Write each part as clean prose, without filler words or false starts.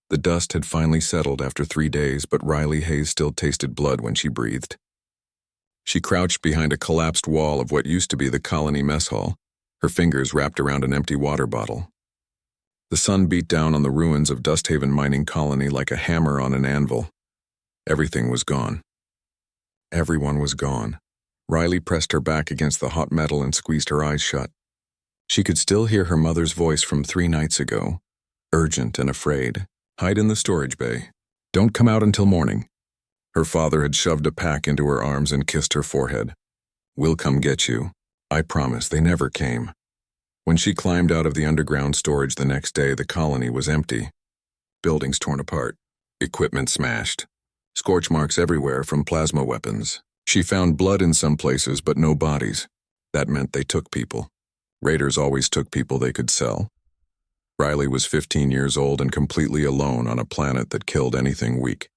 The dust had finally settled after 3 days, but Riley Hayes still tasted blood when she breathed. She crouched behind a collapsed wall of what used to be the colony mess hall, her fingers wrapped around an empty water bottle. The sun beat down on the ruins of Dusthaven Mining Colony like a hammer on an anvil. Everything was gone. Everyone was gone. Riley pressed her back against the hot metal and squeezed her eyes shut. She could still hear her mother's voice from 3 nights ago, urgent and afraid. "Hide in the storage bay. Don't come out until morning." Her father had shoved a pack into her arms and kissed her forehead. "We'll come get you. I promise." They never came. When she climbed out of the underground storage the next day, the colony was empty. Buildings torn apart. Equipment smashed. Scorch marks everywhere from plasma weapons. She found blood in some places, but no bodies. That meant they took people. Raiders always took people they could sell. Riley was 15 years old and completely alone on a planet that killed anything weak.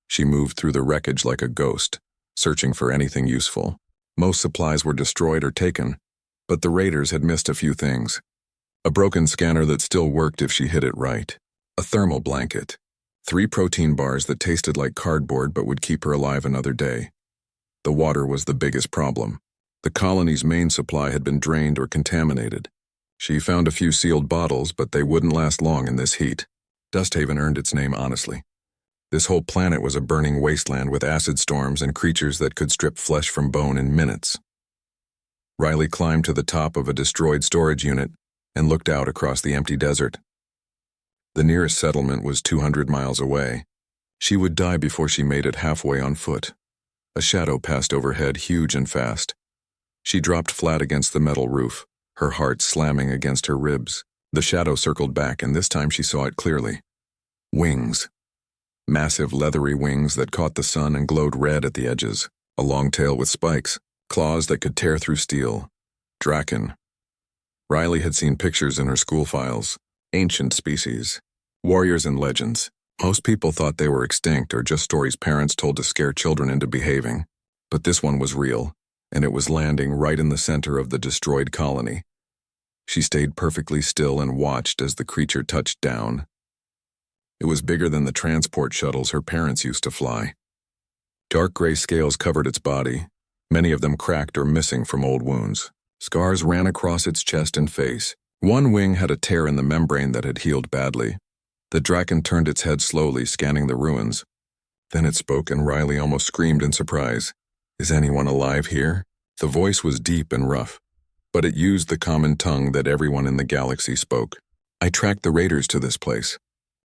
She moved through the wreckage like a ghost, searching for anything useful. Most supplies were destroyed or taken, but the raiders had missed a few things. A broken scanner that still worked if she hit it right. A thermal blanket. 3 protein bars that tasted like cardboard but would keep her alive another day. The water was the biggest problem. The colony's main supply had been drained or contaminated. She found a few sealed bottles, but they wouldn't last long in this heat. Dusthaven earned its name honestly. This whole planet was a burning wasteland with acid storms and creatures that could strip flesh from bone in minutes. Riley climbed to the top of a destroyed storage unit and looked out across the empty desert. The nearest settlement was 200 miles away. She would die before she made it halfway on foot. A shadow passed overhead, huge and fast. She dropped flat against the metal roof, her heart slamming against her ribs. The shadow circled back, and this time she saw it clearly. Wings. Massive leathery wings that caught the sun and glowed red at the edges. A long tail with spikes. Claws that could tear through steel. Draken. Riley had seen pictures in her school files. Ancient species. Warriors and legends. Most people thought they were extinct or just stories parents told to scare children into behaving. But this one was real, and it was landing right in the center of the destroyed colony. She stayed perfectly still and watched as the creature touched down. It was bigger than the transport shuttles her parents used to fly. Dark gray scales covered its body, many of them cracked or missing from old wounds. Scars ran across its chest and face. One wing had a tear in the membrane that had healed badly. The draken turned its head slowly, scanning the ruins. Then it spoke, and Riley almost screamed in surprise. "Is anyone alive here?" The voice was deep and rough, but it used the common tongue that everyone in the galaxy spoke. "I tracked the raiders to this place.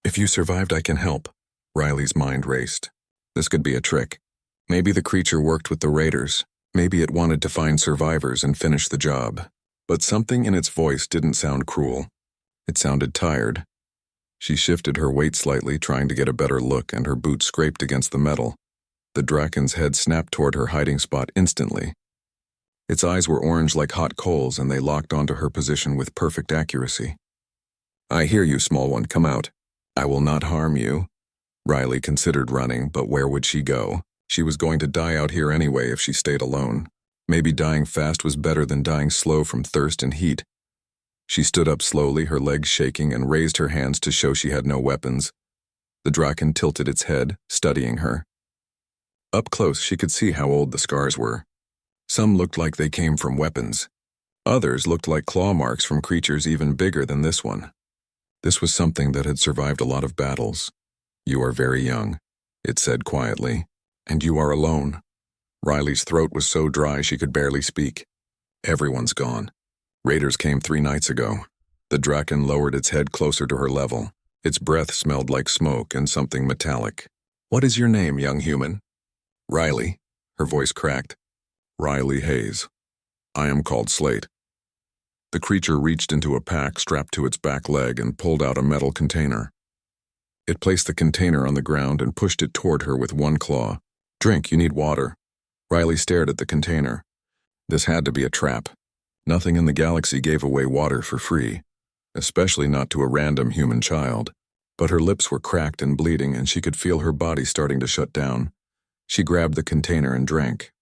If you survived, I can help." Riley's mind raced. This could be a trick. Maybe the creature worked with the raiders. Maybe it wanted to find survivors and finish the job. But something in its voice didn't sound cruel. It sounded tired. She shifted her weight slightly, trying to get a better look, and her boot scraped against the metal. The draken's head snapped toward her hiding spot instantly. Its eyes were orange like hot coals, and they locked onto her position with perfect accuracy. "I hear you, small one. Come out. I will not harm you." Riley considered running, but where would she go? She was going to die out here anyway if she stayed alone. Maybe dying fast was better than dying slow from thirst and heat. She stood up slowly, her legs shaking, and raised her hands to show she had no weapons. The draken tilted its head, studying her. Up close, she could see how old the scars were. Some looked like they came from weapons. Others looked like claw marks from creatures even bigger than this one. This was something that had survived a lot of battles. "You are very young," it said quietly, "and you are alone." Riley's throat was so dry she could barely speak. "Everyone's gone. Raiders came 3 nights ago." The draken lowered its head closer to her level. Its breath smelled like smoke and something metallic. "What is your name, young human?" "Riley." Her voice cracked. "Riley Hayes. I am called Slate." The creature reached into a pack strapped to its back leg and pulled out a metal container. It placed the container on the ground and pushed it toward her with one claw. "Drink, you need water." Riley stared at the container. This had to be a trap. Nothing in the galaxy gave away water for free, especially not to a random human child. But her lips were cracked and bleeding, and she could feel her body starting to shut down. She grabbed the container and drank.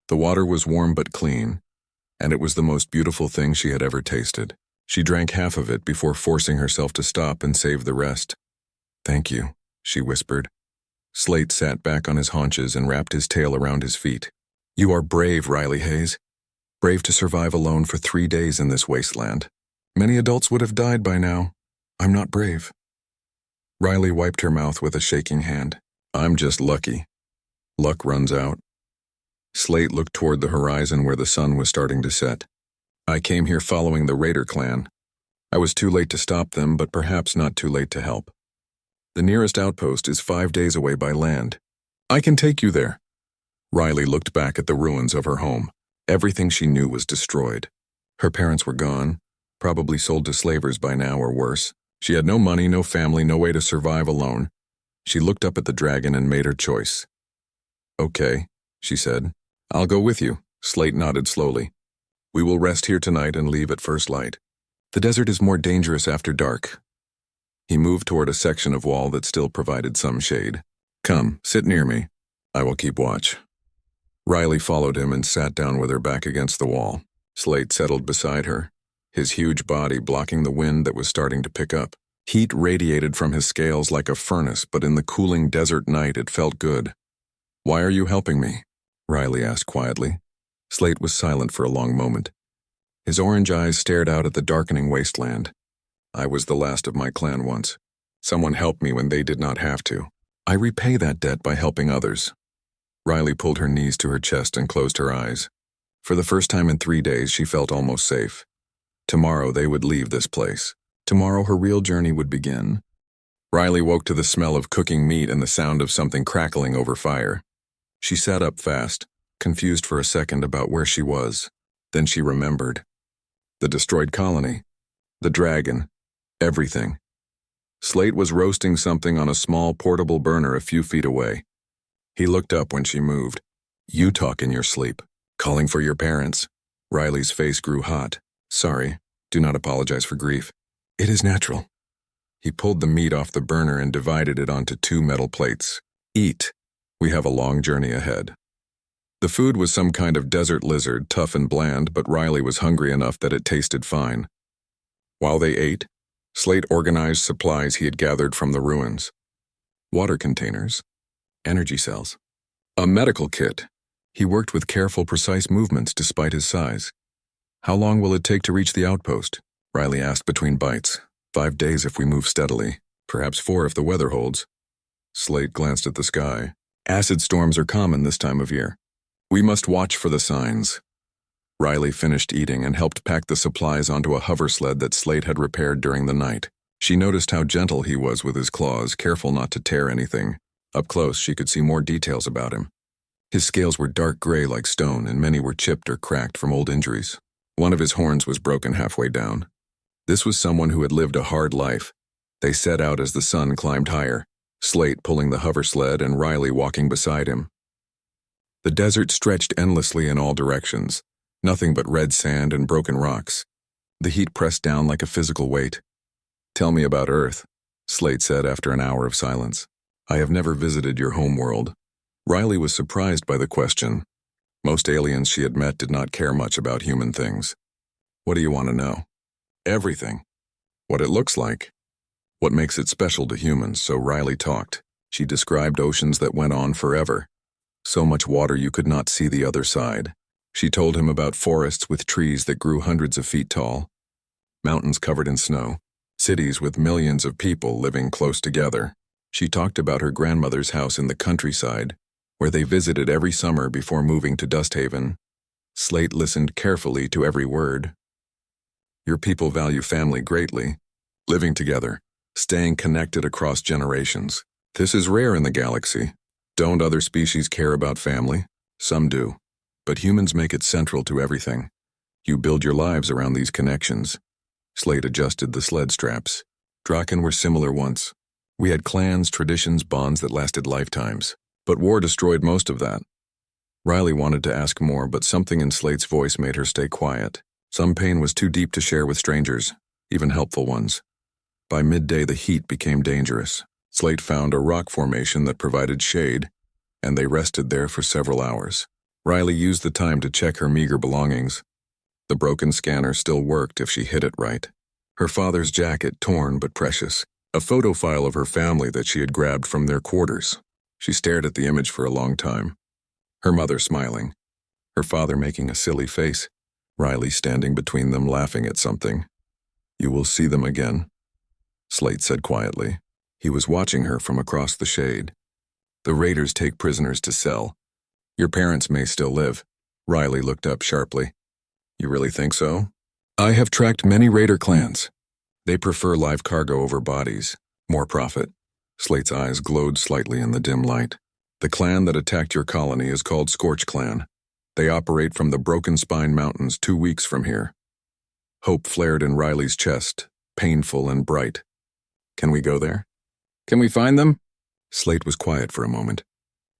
The water was warm but clean, and it was the most beautiful thing she had ever tasted. She drank half of it before forcing herself to stop and save the rest. Thank you, she whispered. Slate sat back on his haunches and wrapped his tail around his feet. You are brave, Riley Hayes. Brave to survive alone for 3 days in this wasteland. Many adults would have died by now. I'm not brave. Riley wiped her mouth with a shaking hand. I'm just lucky. Luck runs out. Slate looked toward the horizon where the sun was starting to set. I came here following the Raider clan. I was too late to stop them, but perhaps not too late to help. The nearest outpost is 5 days away by land. I can take you there. Riley looked back at the ruins of her home. Everything she knew was destroyed. Her parents were gone, probably sold to slavers by now or worse. She had no money, no family, no way to survive alone. She looked up at the dragon and made her choice. Okay, she said. I'll go with you. Slate nodded slowly. We will rest here tonight and leave at first light. The desert is more dangerous after dark. He moved toward a section of wall that still provided some shade. Come, sit near me. I will keep watch. Riley followed him and sat down with her back against the wall. Slate settled beside her, his huge body blocking the wind that was starting to pick up. Heat radiated from his scales like a furnace, but in the cooling desert night it felt good. Why are you helping me? Riley asked quietly. Slate was silent for a long moment. His orange eyes stared out at the darkening wasteland. I was the last of my clan once. Someone helped me when they did not have to. I repay that debt by helping others. Riley pulled her knees to her chest and closed her eyes. For the first time in 3 days, she felt almost safe. Tomorrow they would leave this place. Tomorrow her real journey would begin. Riley woke to the smell of cooking meat and the sound of something crackling over fire. She sat up fast, confused for a second about where she was. Then she remembered. The destroyed colony. The dragon. Everything. Slate was roasting something on a small portable burner a few feet away. He looked up when she moved. You talk in your sleep. Calling for your parents. Riley's face grew hot. Sorry. Do not apologize for grief. It is natural. He pulled the meat off the burner and divided it onto 2 metal plates. Eat. We have a long journey ahead. The food was some kind of desert lizard, tough and bland, but Riley was hungry enough that it tasted fine. While they ate, Slate organized supplies he had gathered from the ruins. Water containers. Energy cells. A medical kit. He worked with careful, precise movements despite his size. How long will it take to reach the outpost? Riley asked between bites. 5 days if we move steadily. Perhaps 4 if the weather holds. Slate glanced at the sky. Acid storms are common this time of year. We must watch for the signs. Riley finished eating and helped pack the supplies onto a hover sled that Slate had repaired during the night. She noticed how gentle he was with his claws, careful not to tear anything. Up close, she could see more details about him. His scales were dark gray like stone, and many were chipped or cracked from old injuries. One of his horns was broken halfway down. This was someone who had lived a hard life. They set out as the sun climbed higher, Slate pulling the hover sled and Riley walking beside him. The desert stretched endlessly in all directions, nothing but red sand and broken rocks. The heat pressed down like a physical weight. Tell me about Earth, Slate said after an hour of silence. I have never visited your home world. Riley was surprised by the question. Most aliens she had met did not care much about human things. What do you want to know? Everything. What it looks like. What makes it special to humans, so Riley talked. She described oceans that went on forever. So much water you could not see the other side. She told him about forests with trees that grew hundreds of feet tall, mountains covered in snow, cities with millions of people living close together. She talked about her grandmother's house in the countryside, where they visited every summer before moving to Dusthaven. Slate listened carefully to every word. Your people value family greatly, living together, staying connected across generations. This is rare in the galaxy. Don't other species care about family? Some do. But humans make it central to everything. You build your lives around these connections. Slate adjusted the sled straps. Draken were similar once. We had clans, traditions, bonds that lasted lifetimes. But war destroyed most of that. Riley wanted to ask more, but something in Slate's voice made her stay quiet. Some pain was too deep to share with strangers, even helpful ones. By midday, the heat became dangerous. Slate found a rock formation that provided shade, and they rested there for several hours. Riley used the time to check her meager belongings. The broken scanner still worked if she hit it right. Her father's jacket, torn but precious. a photo file of her family that she had grabbed from their quarters. She stared at the image for a long time, her mother smiling, her father making a silly face, Riley standing between them laughing at something. "You will see them again," Slate said quietly. He was watching her from across the shade. "The raiders take prisoners to sell. Your parents may still live." Riley looked up sharply. "You really think so?" "I have tracked many raider clans. They prefer live cargo over bodies. More profit." Slate's eyes glowed slightly in the dim light. "The clan that attacked your colony is called Scorch Clan. They operate from the Broken Spine Mountains 2 weeks from here." Hope flared in Riley's chest, painful and bright. "Can we go there?" "Can we find them?" Slate was quiet for a moment.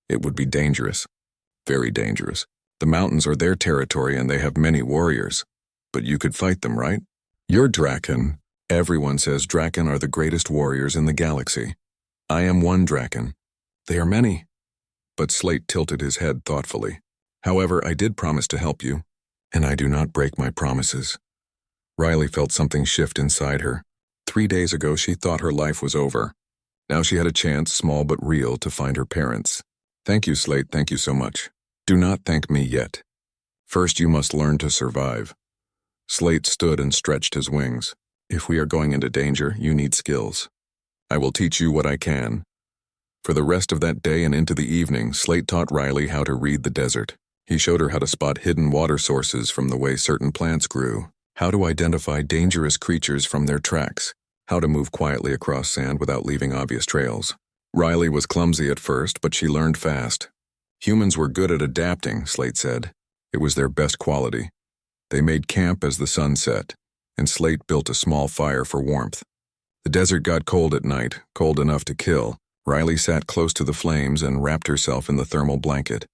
"It would be dangerous. Very dangerous. The mountains are their territory and they have many warriors. But you could fight them, right? You're Draken. Everyone says Draken are the greatest warriors in the galaxy. I am one Draken. They are many." But Slate tilted his head thoughtfully. "However, I did promise to help you, and I do not break my promises." Riley felt something shift inside her. 3 days ago, she thought her life was over. Now she had a chance, small but real, to find her parents. "Thank you, Slate, thank you so much. Do not thank me yet. First, you must learn to survive." Slate stood and stretched his wings. "If we are going into danger, you need skills. I will teach you what I can." For the rest of that day and into the evening, Slate taught Riley how to read the desert. He showed her how to spot hidden water sources from the way certain plants grew, how to identify dangerous creatures from their tracks, how to move quietly across sand without leaving obvious trails. Riley was clumsy at first, but she learned fast. Humans were good at adapting, Slate said. It was their best quality. They made camp as the sun set, and Slate built a small fire for warmth. The desert got cold at night, cold enough to kill. Riley sat close to the flames and wrapped herself in the thermal blanket.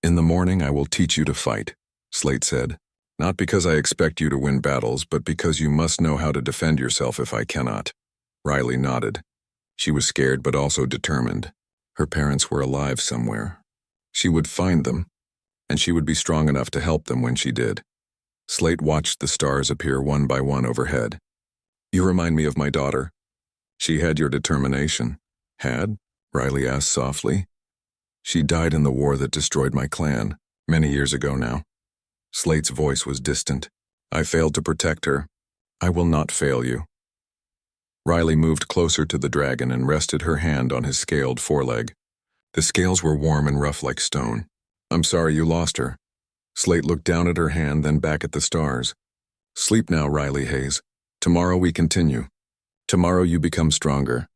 "In the morning I will teach you to fight," Slate said. "Not because I expect you to win battles, but because you must know how to defend yourself if I cannot." Riley nodded. She was scared but also determined. Her parents were alive somewhere. She would find them, and she would be strong enough to help them when she did. Slate watched the stars appear one by one overhead. "You remind me of my daughter. She had your determination." "Had?" Riley asked softly. "She died in the war that destroyed my clan, many years ago now." Slate's voice was distant. "I failed to protect her. I will not fail you." Riley moved closer to the dragon and rested her hand on his scaled foreleg. The scales were warm and rough like stone. "I'm sorry you lost her." Slate looked down at her hand, then back at the stars. "Sleep now, Riley Hayes. Tomorrow we continue. Tomorrow you become stronger."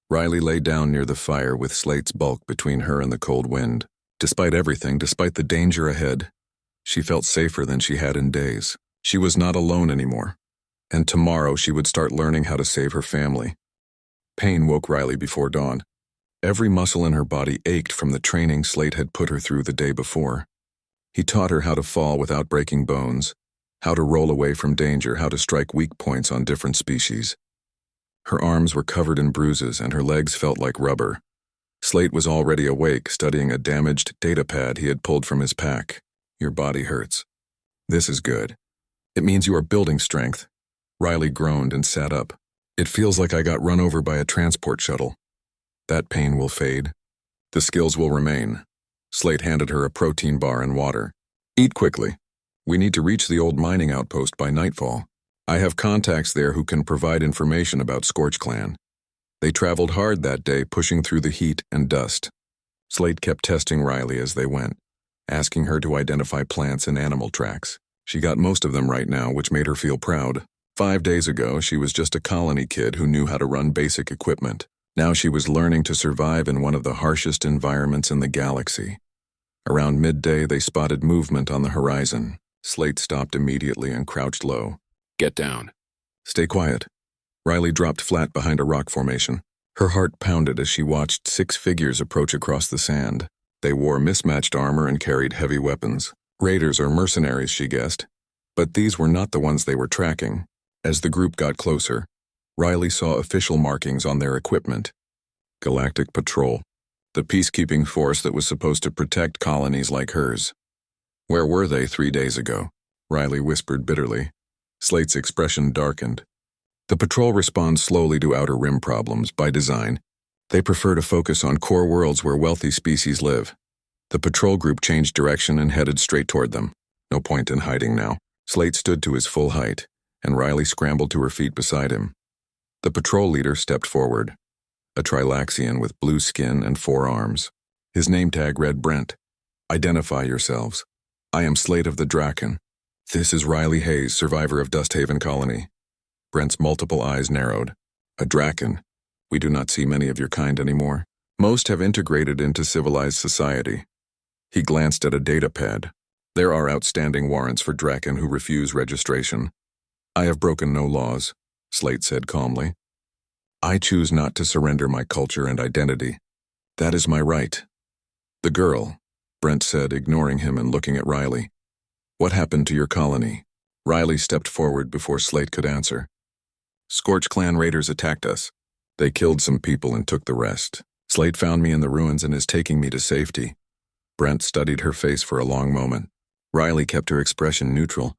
Riley lay down near the fire with Slate's bulk between her and the cold wind. Despite everything, despite the danger ahead, she felt safer than she had in days. She was not alone anymore. And tomorrow she would start learning how to save her family. Pain woke Riley before dawn. Every muscle in her body ached from the training Slate had put her through the day before. He taught her how to fall without breaking bones, how to roll away from danger, how to strike weak points on different species. Her arms were covered in bruises and her legs felt like rubber. Slate was already awake, studying a damaged data pad he had pulled from his pack. "Your body hurts. This is good. It means you are building strength." Riley groaned and sat up. "It feels like I got run over by a transport shuttle." "That pain will fade. The skills will remain." Slate handed her a protein bar and water. "Eat quickly. We need to reach the old mining outpost by nightfall. I have contacts there who can provide information about Scorch Clan." They traveled hard that day, pushing through the heat and dust. Slate kept testing Riley as they went, asking her to identify plants and animal tracks. She got most of them right now, which made her feel proud. 5 days ago, she was just a colony kid who knew how to run basic equipment. Now she was learning to survive in one of the harshest environments in the galaxy. Around midday, they spotted movement on the horizon. Slate stopped immediately and crouched low. "Get down." "Stay quiet." Riley dropped flat behind a rock formation. Her heart pounded as she watched 6 figures approach across the sand. They wore mismatched armor and carried heavy weapons. Raiders or mercenaries, she guessed. But these were not the ones they were tracking. As the group got closer, Riley saw official markings on their equipment. Galactic Patrol, the peacekeeping force that was supposed to protect colonies like hers. Where were they 3 days ago? Riley whispered bitterly. Slate's expression darkened. The patrol responds slowly to outer rim problems by design. They prefer to focus on core worlds where wealthy species live. The patrol group changed direction and headed straight toward them. No point in hiding now. Slate stood to his full height, and Riley scrambled to her feet beside him. The patrol leader stepped forward, a Trilaxian with blue skin and 4 arms. His name tag read Brent. Identify yourselves. I am Slate of the Draken. This is Riley Hayes, survivor of Dusthaven Colony. Brent's multiple eyes narrowed. A Draken. We do not see many of your kind anymore. Most have integrated into civilized society. He glanced at a data pad. There are outstanding warrants for Draken who refuse registration. I have broken no laws, Slate said calmly. I choose not to surrender my culture and identity. That is my right. The girl, Brent said, ignoring him and looking at Riley. What happened to your colony? Riley stepped forward before Slate could answer. Scorch Clan raiders attacked us. They killed some people and took the rest. Slate found me in the ruins and is taking me to safety. Brent studied her face for a long moment. Riley kept her expression neutral,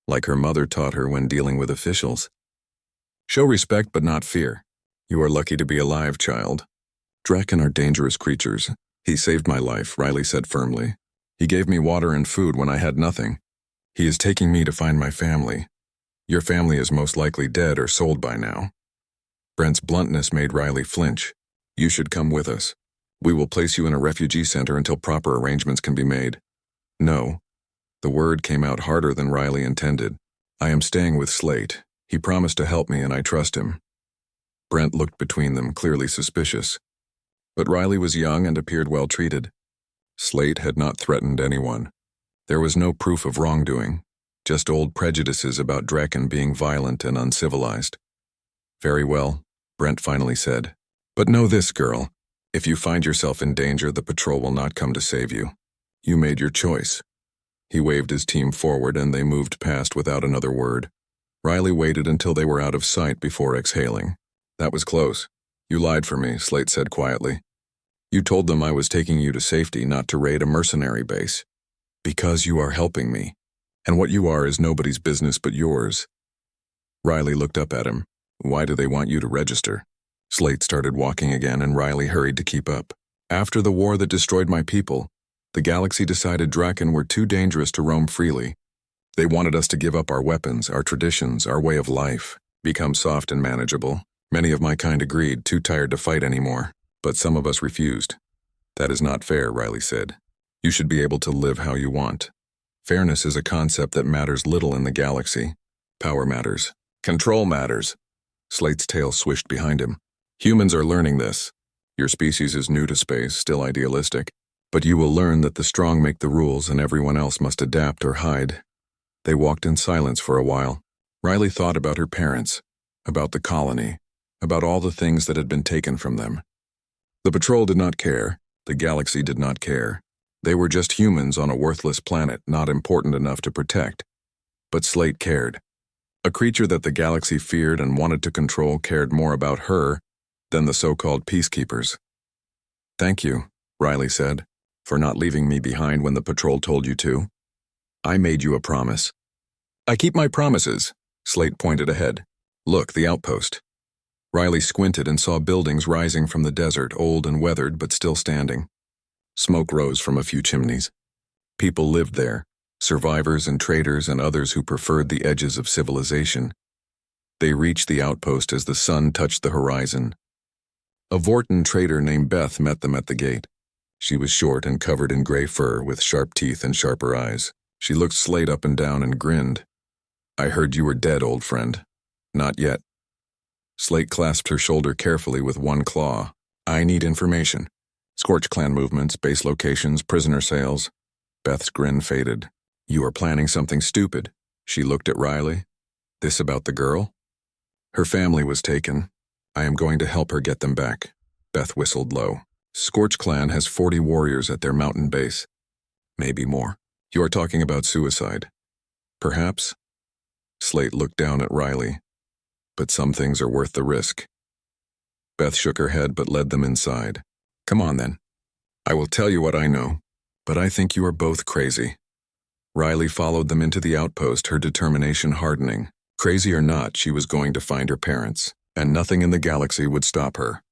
like her mother taught her when dealing with officials. Show respect but not fear. You are lucky to be alive, child. Draken are dangerous creatures. He saved my life, Riley said firmly. He gave me water and food when I had nothing. He is taking me to find my family. Your family is most likely dead or sold by now. Brent's bluntness made Riley flinch. You should come with us. We will place you in a refugee center until proper arrangements can be made. No. The word came out harder than Riley intended. I am staying with Slate. He promised to help me and I trust him. Brent looked between them, clearly suspicious. But Riley was young and appeared well treated. Slate had not threatened anyone. There was no proof of wrongdoing, just old prejudices about Draken being violent and uncivilized. Very well, Brent finally said. But know this, girl. If you find yourself in danger, the patrol will not come to save you. You made your choice. He waved his team forward and they moved past without another word. Riley waited until they were out of sight before exhaling. That was close. You lied for me, Slate said quietly. You told them I was taking you to safety, not to raid a mercenary base. Because you are helping me. And what you are is nobody's business but yours. Riley looked up at him. Why do they want you to register? Slate started walking again and Riley hurried to keep up. After the war that destroyed my people, the galaxy decided Draken were too dangerous to roam freely. They wanted us to give up our weapons, our traditions, our way of life, become soft and manageable. Many of my kind agreed, too tired to fight anymore. But some of us refused. That is not fair, Riley said. You should be able to live how you want. Fairness is a concept that matters little in the galaxy. Power matters. Control matters. Slate's tail swished behind him. Humans are learning this. Your species is new to space, still idealistic. But you will learn that the strong make the rules and everyone else must adapt or hide. They walked in silence for a while. Riley thought about her parents, about the colony, about all the things that had been taken from them. The patrol did not care. The galaxy did not care. They were just humans on a worthless planet, not important enough to protect. But Slate cared. A creature that the galaxy feared and wanted to control cared more about her than the so-called peacekeepers. Thank you, Riley said, for not leaving me behind when the patrol told you to. I made you a promise. I keep my promises, Slate pointed ahead. Look, the outpost. Riley squinted and saw buildings rising from the desert, old and weathered but still standing. Smoke rose from a few chimneys. People lived there, survivors and traders and others who preferred the edges of civilization. They reached the outpost as the sun touched the horizon. A Vorton trader named Beth met them at the gate. She was short and covered in gray fur with sharp teeth and sharper eyes. She looked Slate up and down and grinned. I heard you were dead, old friend. Not yet. Slate clasped her shoulder carefully with one claw. I need information. Scorch Clan movements, base locations, prisoner sales. Beth's grin faded. You are planning something stupid. She looked at Riley. This about the girl? Her family was taken. I am going to help her get them back. Beth whistled low. Scorch Clan has 40 warriors at their mountain base. Maybe more. You are talking about suicide. Perhaps? Slate looked down at Riley. But some things are worth the risk. Beth shook her head but led them inside. Come on then. I will tell you what I know, but I think you are both crazy. Riley followed them into the outpost, her determination hardening. Crazy or not, she was going to find her parents, and nothing in the galaxy would stop her.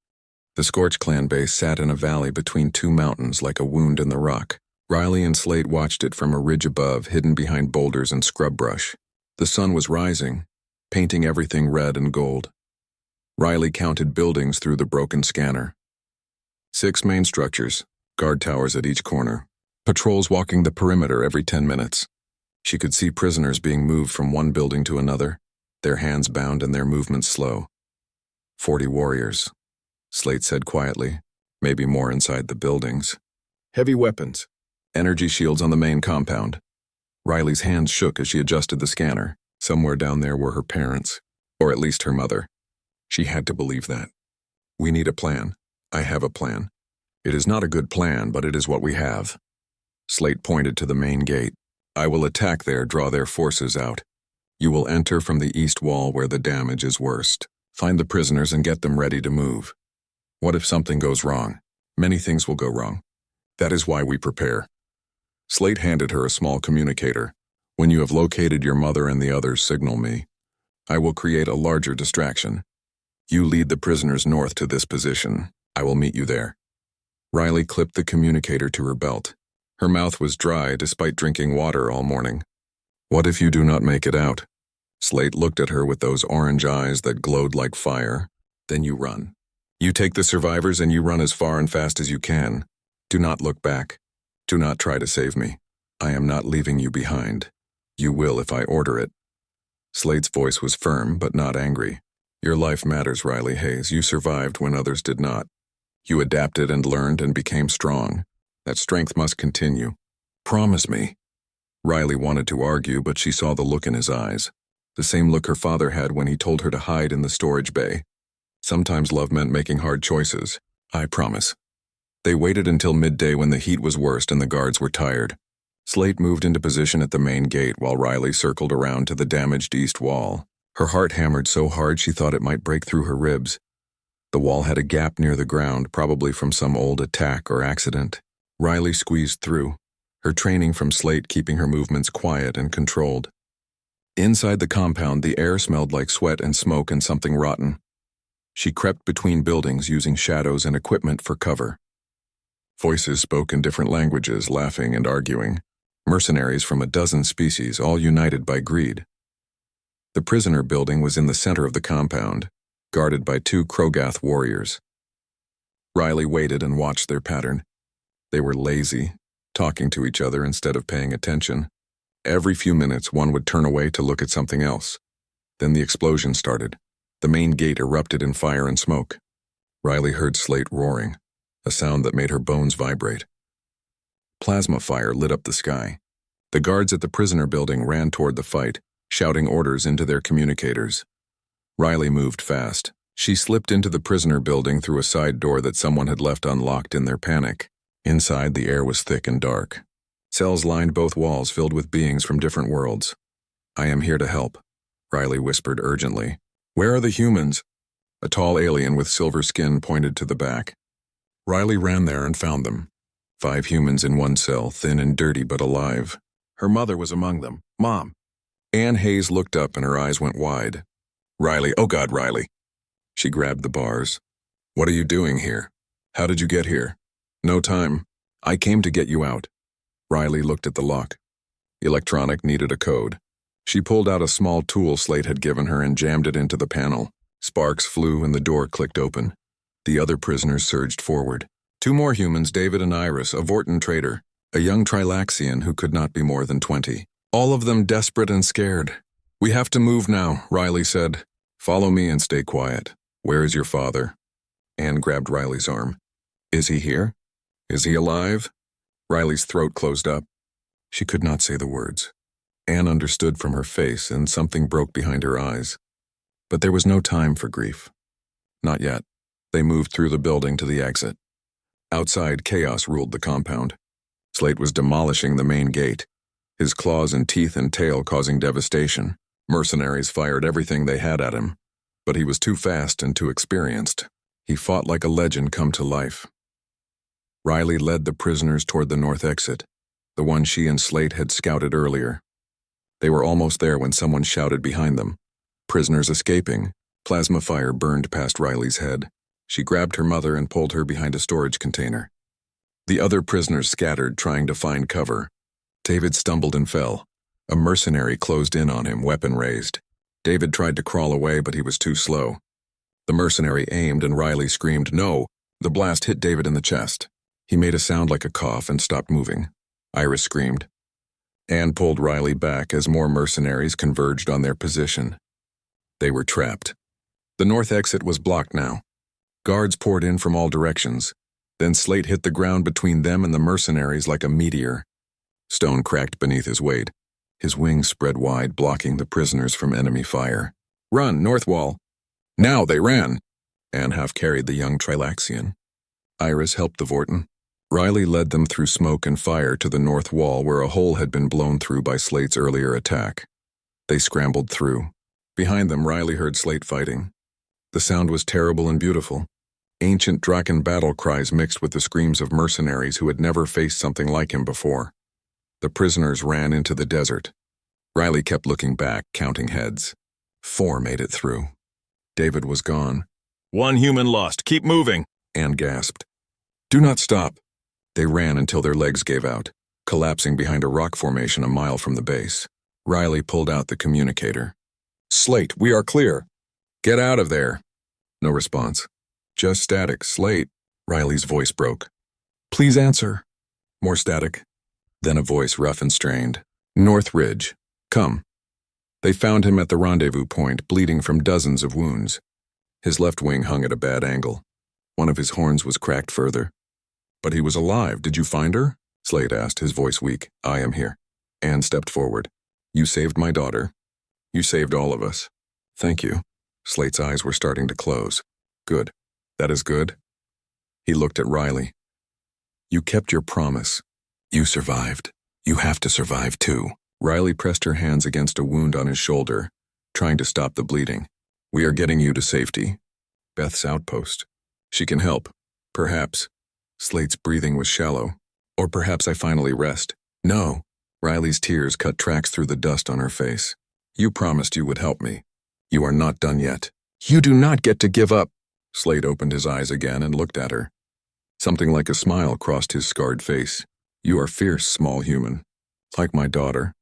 The Scorch clan base sat in a valley between two mountains like a wound in the rock. Riley and Slate watched it from a ridge above, hidden behind boulders and scrub brush. The sun was rising, painting everything red and gold. Riley counted buildings through the broken scanner. 6 main structures, guard towers at each corner. Patrols walking the perimeter every 10 minutes. She could see prisoners being moved from one building to another, their hands bound and their movements slow. 40 warriors, Slate said quietly, maybe more inside the buildings. Heavy weapons. Energy shields on the main compound. Riley's hands shook as she adjusted the scanner. Somewhere down there were her parents, or at least her mother. She had to believe that. We need a plan. I have a plan. It is not a good plan, but it is what we have. Slate pointed to the main gate. I will attack there, draw their forces out. You will enter from the east wall where the damage is worst. Find the prisoners and get them ready to move. What if something goes wrong? Many things will go wrong. That is why we prepare. Slate handed her a small communicator. When you have located your mother and the others, signal me. I will create a larger distraction. You lead the prisoners north to this position. I will meet you there. Riley clipped the communicator to her belt. Her mouth was dry despite drinking water all morning. What if you do not make it out? Slate looked at her with those orange eyes that glowed like fire. Then you run. You take the survivors and you run as far and fast as you can. Do not look back. Do not try to save me. I am not leaving you behind. You will if I order it. Slate's voice was firm but not angry. Your life matters, Riley Hayes. You survived when others did not. You adapted and learned and became strong. That strength must continue. Promise me. Riley wanted to argue, but she saw the look in his eyes. The same look her father had when he told her to hide in the storage bay. Sometimes love meant making hard choices. I promise. They waited until midday when the heat was worst and the guards were tired. Slate moved into position at the main gate while Riley circled around to the damaged east wall. Her heart hammered so hard she thought it might break through her ribs. The wall had a gap near the ground, probably from some old attack or accident. Riley squeezed through, her training from Slate keeping her movements quiet and controlled. Inside the compound, the air smelled like sweat and smoke and something rotten. She crept between buildings using shadows and equipment for cover. Voices spoke in different languages, laughing and arguing. Mercenaries from a dozen species, all united by greed. The prisoner building was in the center of the compound, guarded by 2 Krogath warriors. Riley waited and watched their pattern. They were lazy, talking to each other instead of paying attention. Every few minutes, one would turn away to look at something else. Then the explosion started. The main gate erupted in fire and smoke. Riley heard Slate roaring, a sound that made her bones vibrate. Plasma fire lit up the sky. The guards at the prisoner building ran toward the fight, shouting orders into their communicators. Riley moved fast. She slipped into the prisoner building through a side door that someone had left unlocked in their panic. Inside, the air was thick and dark. Cells lined both walls filled with beings from different worlds. I am here to help, Riley whispered urgently. Where are the humans? A tall alien with silver skin pointed to the back. Riley ran there and found them. 5 humans in one cell, thin and dirty but alive. Her mother was among them. Mom. Anne Hayes looked up and her eyes went wide. Riley, oh God, Riley. She grabbed the bars. What are you doing here? How did you get here? No time. I came to get you out. Riley looked at the lock. Electronic needed a code. She pulled out a small tool Slate had given her and jammed it into the panel. Sparks flew and the door clicked open. The other prisoners surged forward. 2 more humans, David and Iris, a Vorton trader, a young Trilaxian who could not be more than 20. All of them desperate and scared. We have to move now, Riley said. Follow me and stay quiet. Where is your father? Anne grabbed Riley's arm. Is he here? Is he alive? Riley's throat closed up. She could not say the words. Anne understood from her face and something broke behind her eyes. But there was no time for grief. Not yet. They moved through the building to the exit. Outside, chaos ruled the compound. Slate was demolishing the main gate, his claws and teeth and tail causing devastation. Mercenaries fired everything they had at him, but he was too fast and too experienced. He fought like a legend come to life. Riley led the prisoners toward the north exit, the one she and Slate had scouted earlier. They were almost there when someone shouted behind them. Prisoners escaping. Plasma fire burned past Riley's head. She grabbed her mother and pulled her behind a storage container. The other prisoners scattered, trying to find cover. David stumbled and fell. A mercenary closed in on him, weapon raised. David tried to crawl away, but he was too slow. The mercenary aimed and Riley screamed, "No!" The blast hit David in the chest. He made a sound like a cough and stopped moving. Iris screamed. Anne pulled Riley back as more mercenaries converged on their position. They were trapped. The north exit was blocked now. Guards poured in from all directions. Then Slate hit the ground between them and the mercenaries like a meteor. Stone cracked beneath his weight. His wings spread wide, blocking the prisoners from enemy fire. "Run, north wall!" Now they ran! Anne half-carried the young Trilaxian. Iris helped the Vorten. Riley led them through smoke and fire to the north wall where a hole had been blown through by Slate's earlier attack. They scrambled through. Behind them, Riley heard Slate fighting. The sound was terrible and beautiful. Ancient Draken battle cries mixed with the screams of mercenaries who had never faced something like him before. The prisoners ran into the desert. Riley kept looking back, counting heads. 4 made it through. David was gone. "1 human lost. Keep moving," Anne gasped. "Do not stop." They ran until their legs gave out, collapsing behind a rock formation a mile from the base. Riley pulled out the communicator. "Slate, we are clear. Get out of there." No response. "Just static. Slate." Riley's voice broke. "Please answer." More static. Then a voice rough and strained. "North Ridge. Come." They found him at the rendezvous point, bleeding from dozens of wounds. His left wing hung at a bad angle. One of his horns was cracked further. "But he was alive. Did you find her?" Slate asked, his voice weak. "I am here." Anne stepped forward. "You saved my daughter. You saved all of us. Thank you." Slate's eyes were starting to close. "Good. That is good." He looked at Riley. "You kept your promise. You survived. You have to survive too." Riley pressed her hands against a wound on his shoulder, trying to stop the bleeding. "We are getting you to safety. Beth's outpost. She can help. Perhaps." Slate's breathing was shallow. "Or perhaps I finally rest." "No." Riley's tears cut tracks through the dust on her face. "You promised you would help me. You are not done yet. You do not get to give up." Slate opened his eyes again and looked at her. Something like a smile crossed his scarred face. "You are fierce, small human. Like my daughter."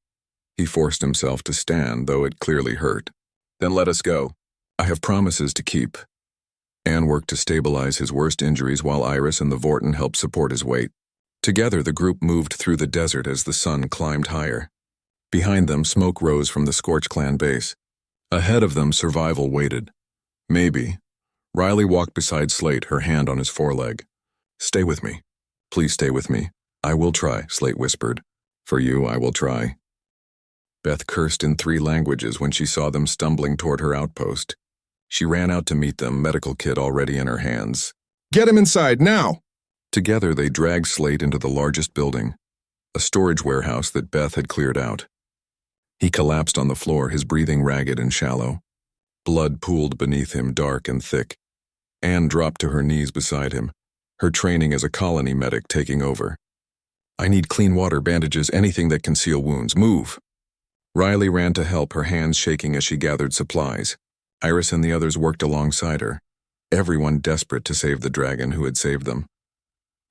He forced himself to stand, though it clearly hurt. "Then let us go. I have promises to keep." Anne worked to stabilize his worst injuries while Iris and the Vorten helped support his weight. Together, the group moved through the desert as the sun climbed higher. Behind them, smoke rose from the Scorch Clan base. Ahead of them, survival waited. Maybe. Riley walked beside Slate, her hand on his foreleg. "Stay with me. Please stay with me." "I will try," Slate whispered. "For you, I will try." Beth cursed in 3 languages when she saw them stumbling toward her outpost. She ran out to meet them, medical kit already in her hands. "Get him inside, now!" Together, they dragged Slate into the largest building, a storage warehouse that Beth had cleared out. He collapsed on the floor, his breathing ragged and shallow. Blood pooled beneath him, dark and thick. Anne dropped to her knees beside him, her training as a colony medic taking over. "I need clean water, bandages, anything that can seal wounds. Move!" Riley ran to help, her hands shaking as she gathered supplies. Iris and the others worked alongside her, everyone desperate to save the dragon who had saved them.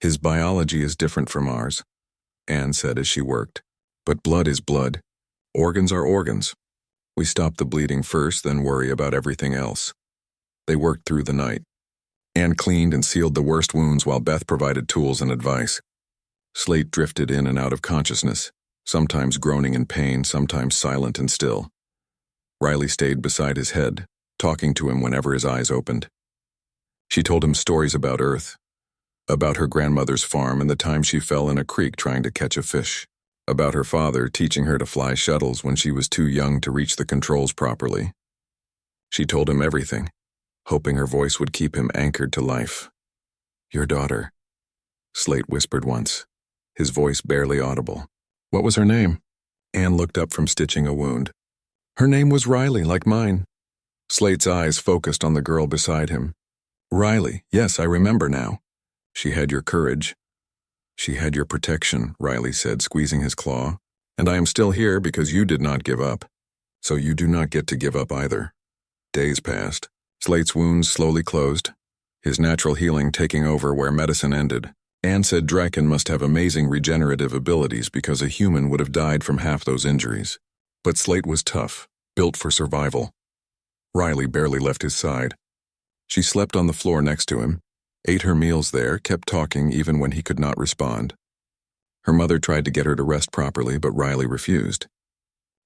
"His biology is different from ours," Anne said as she worked. "But blood is blood. Organs are organs. We stop the bleeding first, then worry about everything else." They worked through the night. Anne cleaned and sealed the worst wounds while Beth provided tools and advice. Slate drifted in and out of consciousness, sometimes groaning in pain, sometimes silent and still. Riley stayed beside his head, talking to him whenever his eyes opened. She told him stories about Earth, about her grandmother's farm and the time she fell in a creek trying to catch a fish, about her father teaching her to fly shuttles when she was too young to reach the controls properly. She told him everything, hoping her voice would keep him anchored to life. "Your daughter," Slate whispered once, his voice barely audible. "What was her name?" Anne looked up from stitching a wound. "Her name was Riley, like mine." Slate's eyes focused on the girl beside him. "Riley, yes, I remember now. She had your courage. She had your protection," Riley said, squeezing his claw. "And I am still here because you did not give up. So you do not get to give up either." Days passed. Slate's wounds slowly closed, his natural healing taking over where medicine ended. Anne said Draken must have amazing regenerative abilities because a human would have died from half those injuries. But Slate was tough, built for survival. Riley barely left his side. She slept on the floor next to him, ate her meals there, kept talking even when he could not respond. Her mother tried to get her to rest properly, but Riley refused.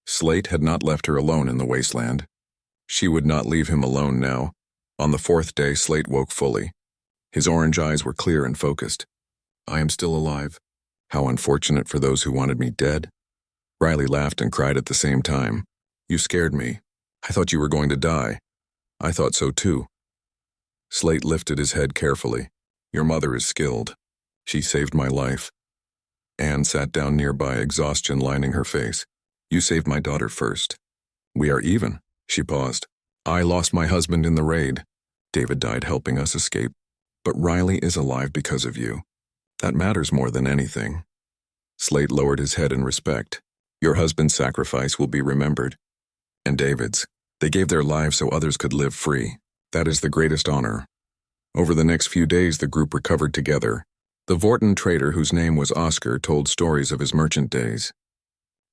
Slate had not left her alone in the wasteland. She would not leave him alone now. On the fourth day, Slate woke fully. His orange eyes were clear and focused. I am still alive. How unfortunate for those who wanted me dead. Riley laughed and cried at the same time. You scared me. I thought you were going to die. I thought so too. Slate lifted his head carefully. Your mother is skilled. She saved my life. Anne sat down nearby, exhaustion lining her face. You saved my daughter first. We are even. She paused. I lost my husband in the raid. David died helping us escape. But Riley is alive because of you. That matters more than anything. Slate lowered his head in respect. Your husband's sacrifice will be remembered. And David's. They gave their lives so others could live free. That is the greatest honor. Over the next few days, the group recovered together. The Vorton trader, whose name was Oscar, told stories of his merchant days.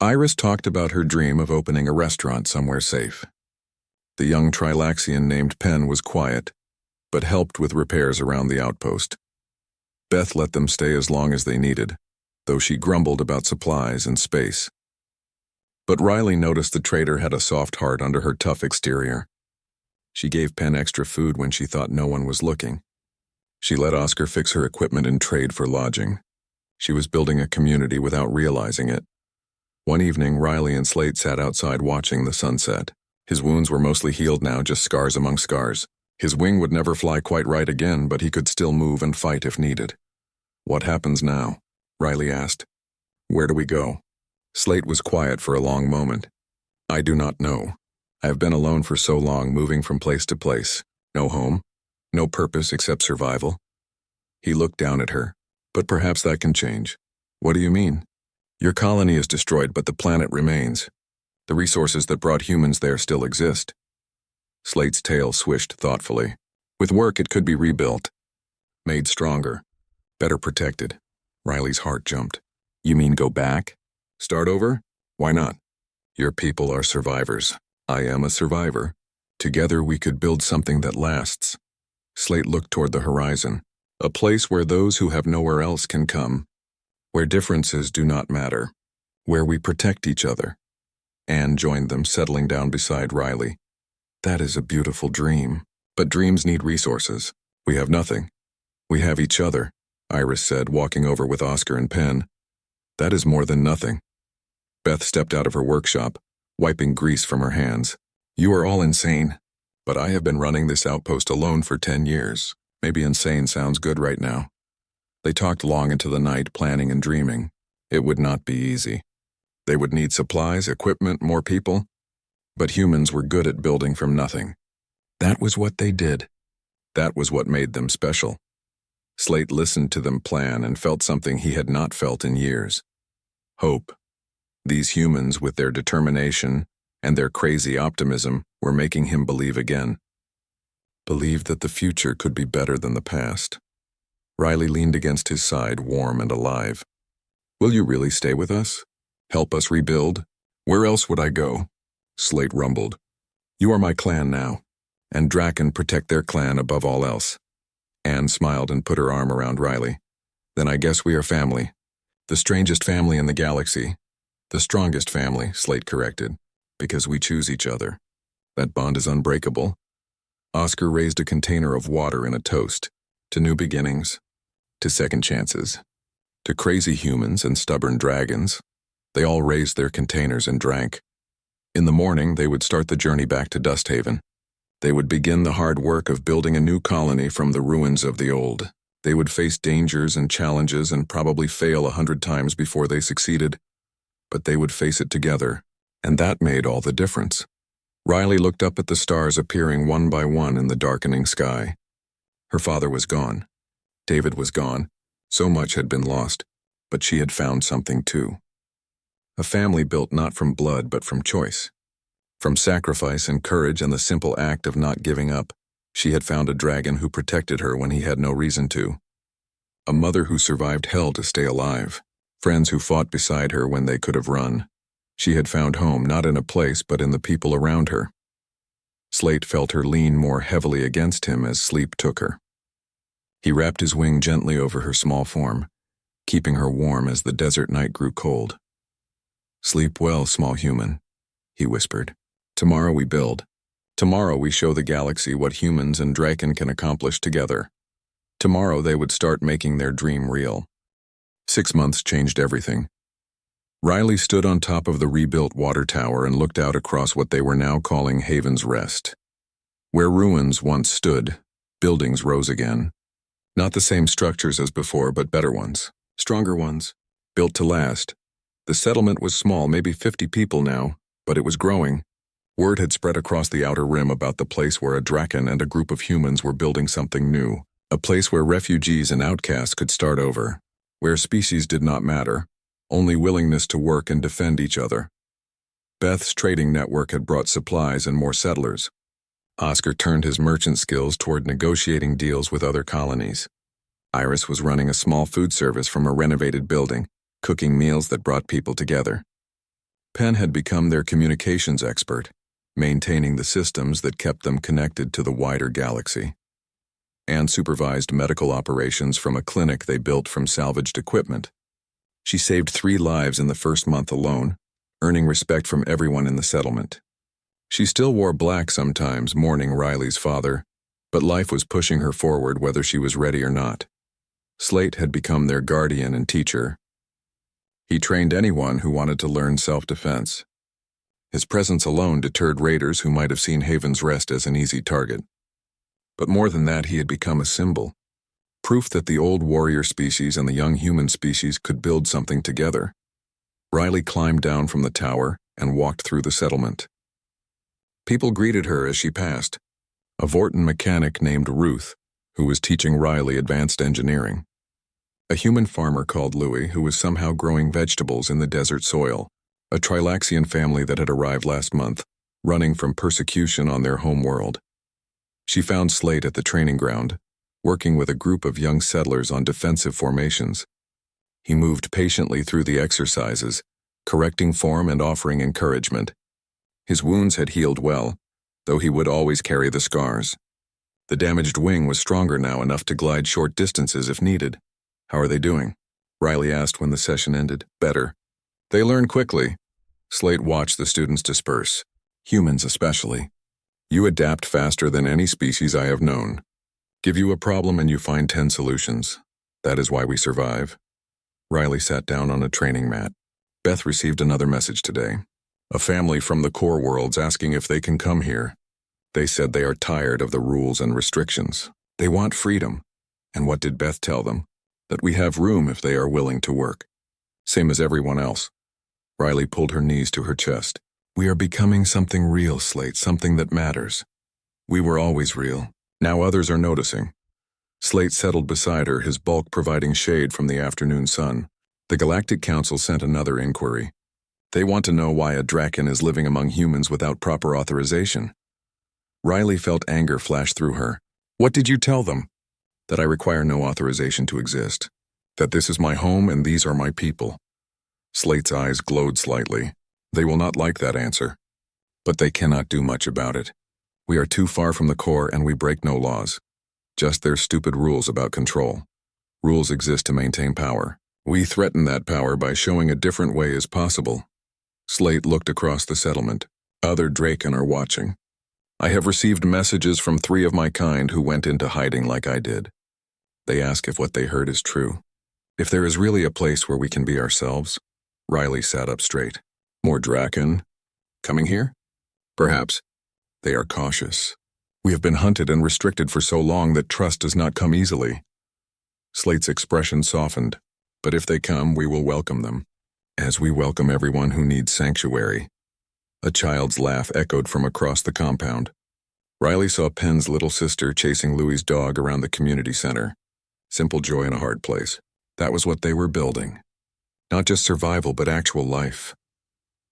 Iris talked about her dream of opening a restaurant somewhere safe. The young Trilaxian named Penn was quiet, but helped with repairs around the outpost. Beth let them stay as long as they needed, though she grumbled about supplies and space. But Riley noticed the trader had a soft heart under her tough exterior. She gave Penn extra food when she thought no one was looking. She let Oscar fix her equipment and trade for lodging. She was building a community without realizing it. One evening, Riley and Slate sat outside watching the sunset. His wounds were mostly healed now, just scars among scars. His wing would never fly quite right again, but he could still move and fight if needed. What happens now? Riley asked. Where do we go? Slate was quiet for a long moment. I do not know. I have been alone for so long, moving from place to place. No home, no purpose except survival. He looked down at her. But perhaps that can change. What do you mean? Your colony is destroyed, but the planet remains. The resources that brought humans there still exist. Slate's tail swished thoughtfully. With work, it could be rebuilt. Made stronger. Better protected. Riley's heart jumped. You mean go back? Start over? Why not? Your people are survivors. I am a survivor. Together we could build something that lasts. Slate looked toward the horizon. A place where those who have nowhere else can come. Where differences do not matter. Where we protect each other. Anne joined them, settling down beside Riley. That is a beautiful dream. But dreams need resources. We have nothing. We have each other, Iris said, walking over with Oscar and Penn. That is more than nothing. Beth stepped out of her workshop, wiping grease from her hands. You are all insane. But I have been running this outpost alone for 10 years. Maybe insane sounds good right now. They talked long into the night, planning and dreaming. It would not be easy. They would need supplies, equipment, more people. But humans were good at building from nothing. That was what they did. That was what made them special. Slate listened to them plan and felt something he had not felt in years. Hope. These humans, with their determination and their crazy optimism, were making him believe again. Believe that the future could be better than the past. Riley leaned against his side, warm and alive. Will you really stay with us? Help us rebuild? Where else would I go? Slate rumbled. You are my clan now, and Draken protect their clan above all else. Anne smiled and put her arm around Riley. Then I guess we are family. The strangest family in the galaxy. The strongest family, Slate corrected, because we choose each other. That bond is unbreakable. Oscar raised a container of water in a toast. To new beginnings. To second chances. To crazy humans and stubborn dragons. They all raised their containers and drank. In the morning, they would start the journey back to Dusthaven. They would begin the hard work of building a new colony from the ruins of the old. They would face dangers and challenges and probably fail 100 times before they succeeded. But they would face it together, and that made all the difference. Riley looked up at the stars appearing one by one in the darkening sky. Her father was gone. David was gone. So much had been lost, but she had found something too. A family built not from blood but from choice. From sacrifice and courage and the simple act of not giving up, she had found a dragon who protected her when he had no reason to. A mother who survived hell to stay alive. Friends who fought beside her when they could have run. She had found home not in a place but in the people around her. Slate felt her lean more heavily against him as sleep took her. He wrapped his wing gently over her small form, keeping her warm as the desert night grew cold. "Sleep well, small human," he whispered. "Tomorrow we build. Tomorrow we show the galaxy what humans and Draken can accomplish together. Tomorrow they would start making their dream real." 6 months changed everything. Riley stood on top of the rebuilt water tower and looked out across what they were now calling Haven's Rest. Where ruins once stood, buildings rose again. Not the same structures as before, but better ones, stronger ones, built to last. The settlement was small, maybe 50 people now, but it was growing. Word had spread across the outer rim about the place where a Draken and a group of humans were building something new, a place where refugees and outcasts could start over, where species did not matter, only willingness to work and defend each other. Beth's trading network had brought supplies and more settlers. Oscar turned his merchant skills toward negotiating deals with other colonies. Iris was running a small food service from a renovated building, cooking meals that brought people together. Penn had become their communications expert, maintaining the systems that kept them connected to the wider galaxy. Anne supervised medical operations from a clinic they built from salvaged equipment. She saved 3 lives in the first month alone, earning respect from everyone in the settlement. She still wore black sometimes, mourning Riley's father, but life was pushing her forward whether she was ready or not. Slate had become their guardian and teacher. He trained anyone who wanted to learn self-defense. His presence alone deterred raiders who might have seen Haven's Rest as an easy target. But more than that, he had become a symbol. Proof that the old warrior species and the young human species could build something together. Riley climbed down from the tower and walked through the settlement. People greeted her as she passed. A Vorton mechanic named Ruth, who was teaching Riley advanced engineering. A human farmer called Louis, who was somehow growing vegetables in the desert soil. A Trilaxian family that had arrived last month, running from persecution on their home world. She found Slate at the training ground, working with a group of young settlers on defensive formations. He moved patiently through the exercises, correcting form and offering encouragement. His wounds had healed well, though he would always carry the scars. The damaged wing was stronger now, enough to glide short distances if needed. "How are they doing?" Riley asked when the session ended. "Better. They learn quickly." Slate watched the students disperse, humans especially. "You adapt faster than any species I have known. Give you a problem and you find 10 solutions. That is why we survive." Riley sat down on a training mat. Beth received another message today. A family from the core worlds asking if they can come here. They said they are tired of the rules and restrictions. They want freedom. And what did Beth tell them? That we have room if they are willing to work. Same as everyone else. Riley pulled her knees to her chest. "We are becoming something real, Slate, something that matters. We were always real. Now others are noticing." Slate settled beside her, his bulk providing shade from the afternoon sun. The Galactic Council sent another inquiry. They want to know why a Draken is living among humans without proper authorization. Riley felt anger flash through her. "What did you tell them?" "That I require no authorization to exist. That this is my home and these are my people." Slate's eyes glowed slightly. They will not like that answer. But they cannot do much about it. We are too far from the core and we break no laws. Just their stupid rules about control. Rules exist to maintain power. We threaten that power by showing a different way is possible. Slate looked across the settlement. Other Draken are watching. I have received messages from 3 of my kind who went into hiding like I did. They ask if what they heard is true. If there is really a place where we can be ourselves. Riley sat up straight. More Draken? Coming here? Perhaps. They are cautious. We have been hunted and restricted for so long that trust does not come easily. Slate's expression softened. But if they come, we will welcome them. As we welcome everyone who needs sanctuary. A child's laugh echoed from across the compound. Riley saw Penn's little sister chasing Louis's dog around the community center. Simple joy in a hard place. That was what they were building. Not just survival, but actual life.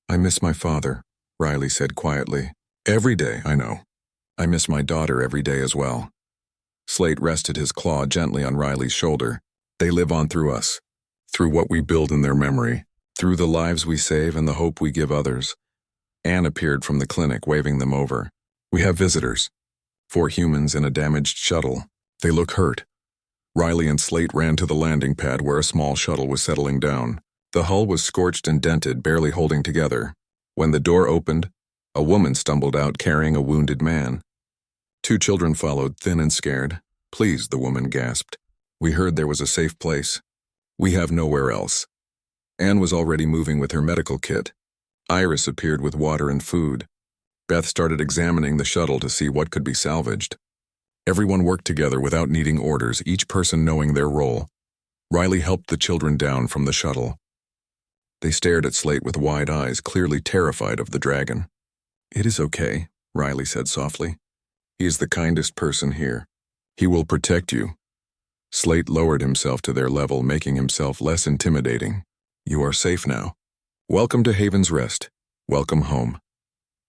I miss my father. Riley said quietly. Every day, I know. I miss my daughter every day as well. Slate rested his claw gently on Riley's shoulder. They live on through us, through what we build in their memory, through the lives we save and the hope we give others. Anne appeared from the clinic, waving them over. We have visitors. 4 humans in a damaged shuttle. They look hurt. Riley and Slate ran to the landing pad where a small shuttle was settling down. The hull was scorched and dented, barely holding together. When the door opened, a woman stumbled out carrying a wounded man. 2 children followed, thin and scared. Please, the woman gasped. We heard there was a safe place. We have nowhere else. Anne was already moving with her medical kit. Iris appeared with water and food. Beth started examining the shuttle to see what could be salvaged. Everyone worked together without needing orders, each person knowing their role. Riley helped the children down from the shuttle. They stared at Slate with wide eyes, clearly terrified of the dragon. It is okay, Riley said softly. He is the kindest person here. He will protect you. Slate lowered himself to their level, making himself less intimidating. You are safe now. Welcome to Haven's Rest. Welcome home.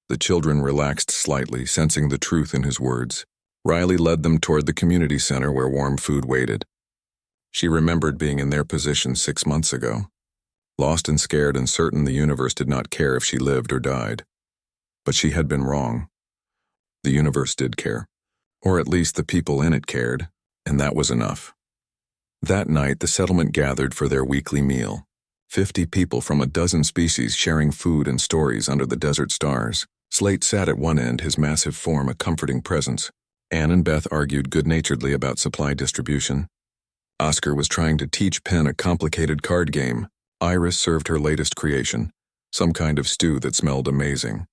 The children relaxed slightly, sensing the truth in his words. Riley led them toward the community center where warm food waited. She remembered being in their position 6 months ago. Lost and scared and certain the universe did not care if she lived or died. But she had been wrong. The universe did care. Or at least the people in it cared, and that was enough. That night, the settlement gathered for their weekly meal. 50 people from a dozen species sharing food and stories under the desert stars. Slate sat at one end, his massive form a comforting presence. Anne and Beth argued good-naturedly about supply distribution. Oscar was trying to teach Penn a complicated card game. Iris served her latest creation, some kind of stew that smelled amazing.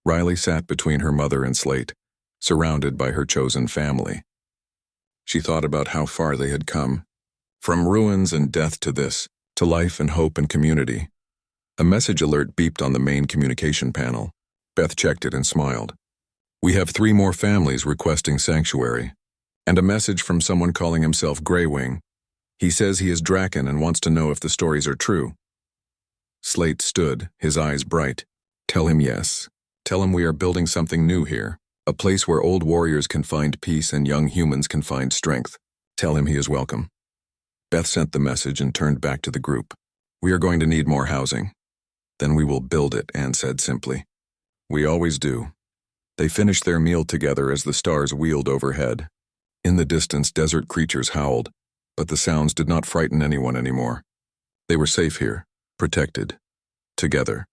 Riley sat between her mother and Slate, surrounded by her chosen family. She thought about how far they had come. From ruins and death to this, to life and hope and community. A message alert beeped on the main communication panel. Beth checked it and smiled. We have 3 more families requesting sanctuary, and a message from someone calling himself Greywing. He says he is Draken and wants to know if the stories are true. Slate stood, his eyes bright. Tell him yes. Tell him we are building something new here, a place where old warriors can find peace and young humans can find strength. Tell him he is welcome. Beth sent the message and turned back to the group. We are going to need more housing. Then we will build it, Anne said simply. We always do. They finished their meal together as the stars wheeled overhead. In the distance, desert creatures howled, but the sounds did not frighten anyone anymore. They were safe here, protected, together.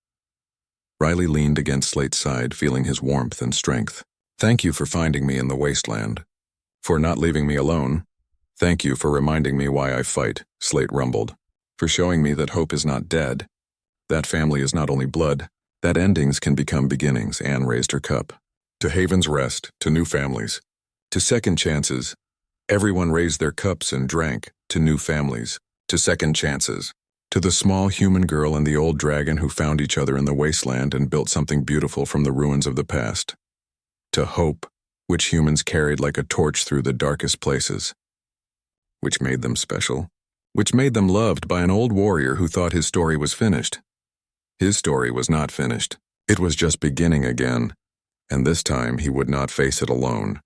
Riley leaned against Slate's side, feeling his warmth and strength. Thank you for finding me in the Wasteland. For not leaving me alone. Thank you for reminding me why I fight, Slate rumbled. For showing me that hope is not dead. That family is not only blood, that endings can become beginnings, Anne raised her cup. To Haven's Rest, to new families, to second chances. Everyone raised their cups and drank, to new families, to second chances. To the small human girl and the old dragon who found each other in the wasteland and built something beautiful from the ruins of the past. To hope, which humans carried like a torch through the darkest places. Which made them special. Which made them loved by an old warrior who thought his story was finished. His story was not finished. It was just beginning again. And this time he would not face it alone.